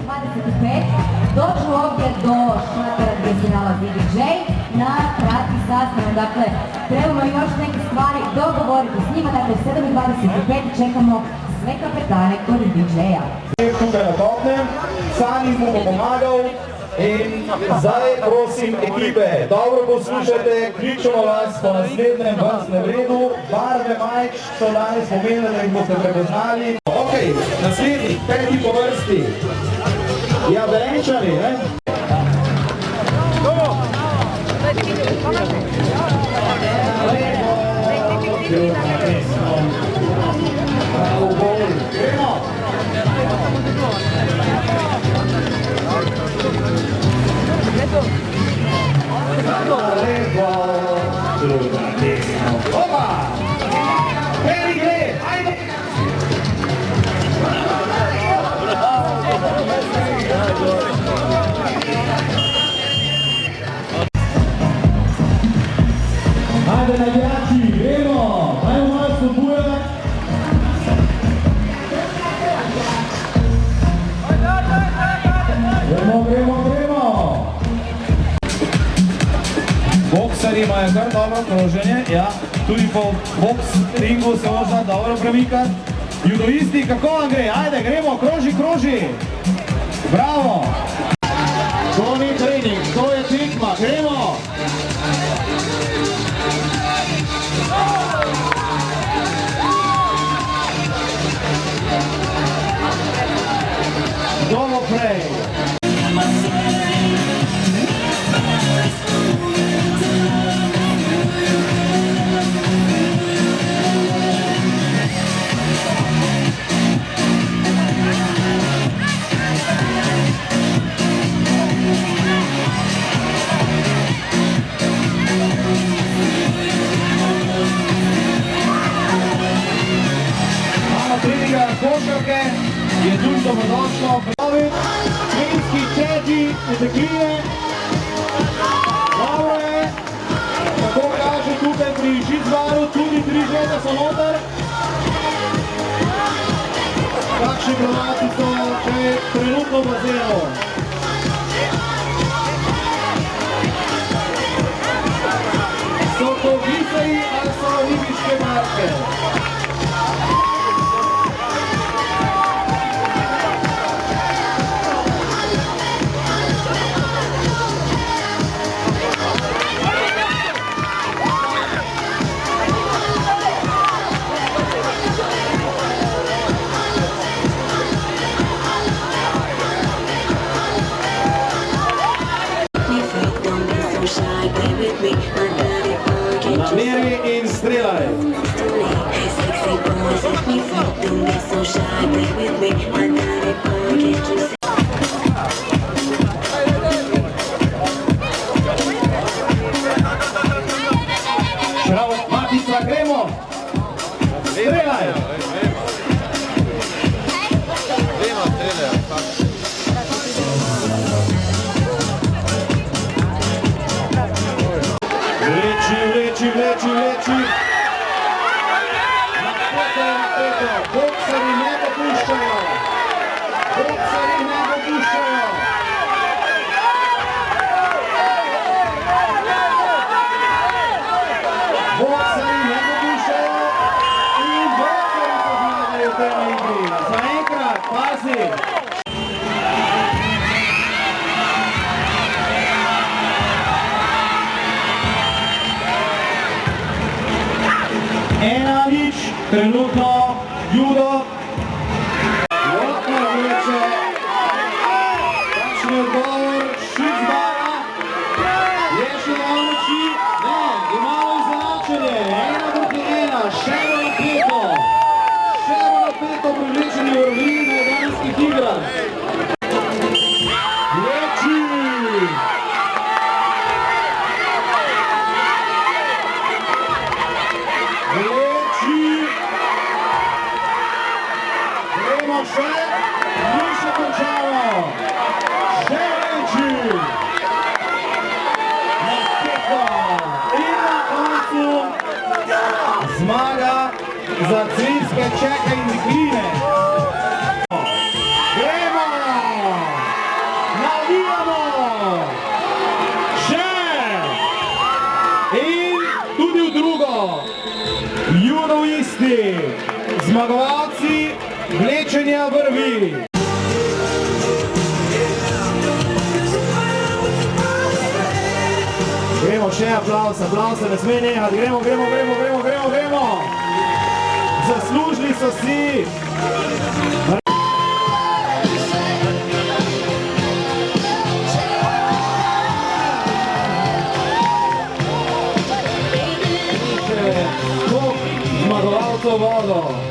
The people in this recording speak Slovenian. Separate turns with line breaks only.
7:25 dođu ovdje do šatora gdje se nalazi DJ na kratki sastanak. Dakle, trebamo još neke stvari dogovoriti s njima. Dakle, 7:25 čekamo sve kapetane kod DJ-a.
Tukaj na topnem, Sani mu bo pomagal in zdaj prosim ekipe, dobro poslušajte, kličemo vas po naslednjem vrstnem redu, barve majic so danes pomenili, da jih boste prepoznali. Ok, naslednji, peti po vrsti. Ja, Velenčani, ne? Opa! Peri gre, ajde! Ajde navijači, gremo! Ajmo malo spodbujati! Gremo! Boksari imajo kar dobro kroženje, ja, tudi po boks ringu se možda dobro premikati. Judoisti, kako vam gre? Ajde, gremo, kroži! Bravo! To ni trening, to je tekma, gremo! Kdo bo prej? Treninga košarke je tudi dobrodošlo. Finski čeđi in dekline. Dobro je, tako kaže tukaj pri Žizvaru, tudi 3 žene so noter. Kakšni Hrvati so še trenutno v bazenu? So to Gisari ali so ribiške marke? Nameri in streljaj! Šrav, Matica, gremo! Streljaj! Vleči! Napeto! Boksari ne dopuščajo! Boksari ne dopuščajo! In boksari se zmagajo v tej igri! Zaenkrat, pazi! Trenutno judo. Lotno vleče. Takšni odgovor Šicbara. Je še na moči? Ne, imamo izenačenje. 1:1. Še bo napeto privlečeni v Orlini na danskih igrah. Vleči. Še, ni še končalo, še vleči, napeto in na koncu zmaga za Zrinske čeke in dekline. Gremo! dobrodošli, zmagovalci vlečenja vrvi. Gremo še aplauz se ne sme nehati, gremo. Zaslužili so si. Zmagovalcev vodo.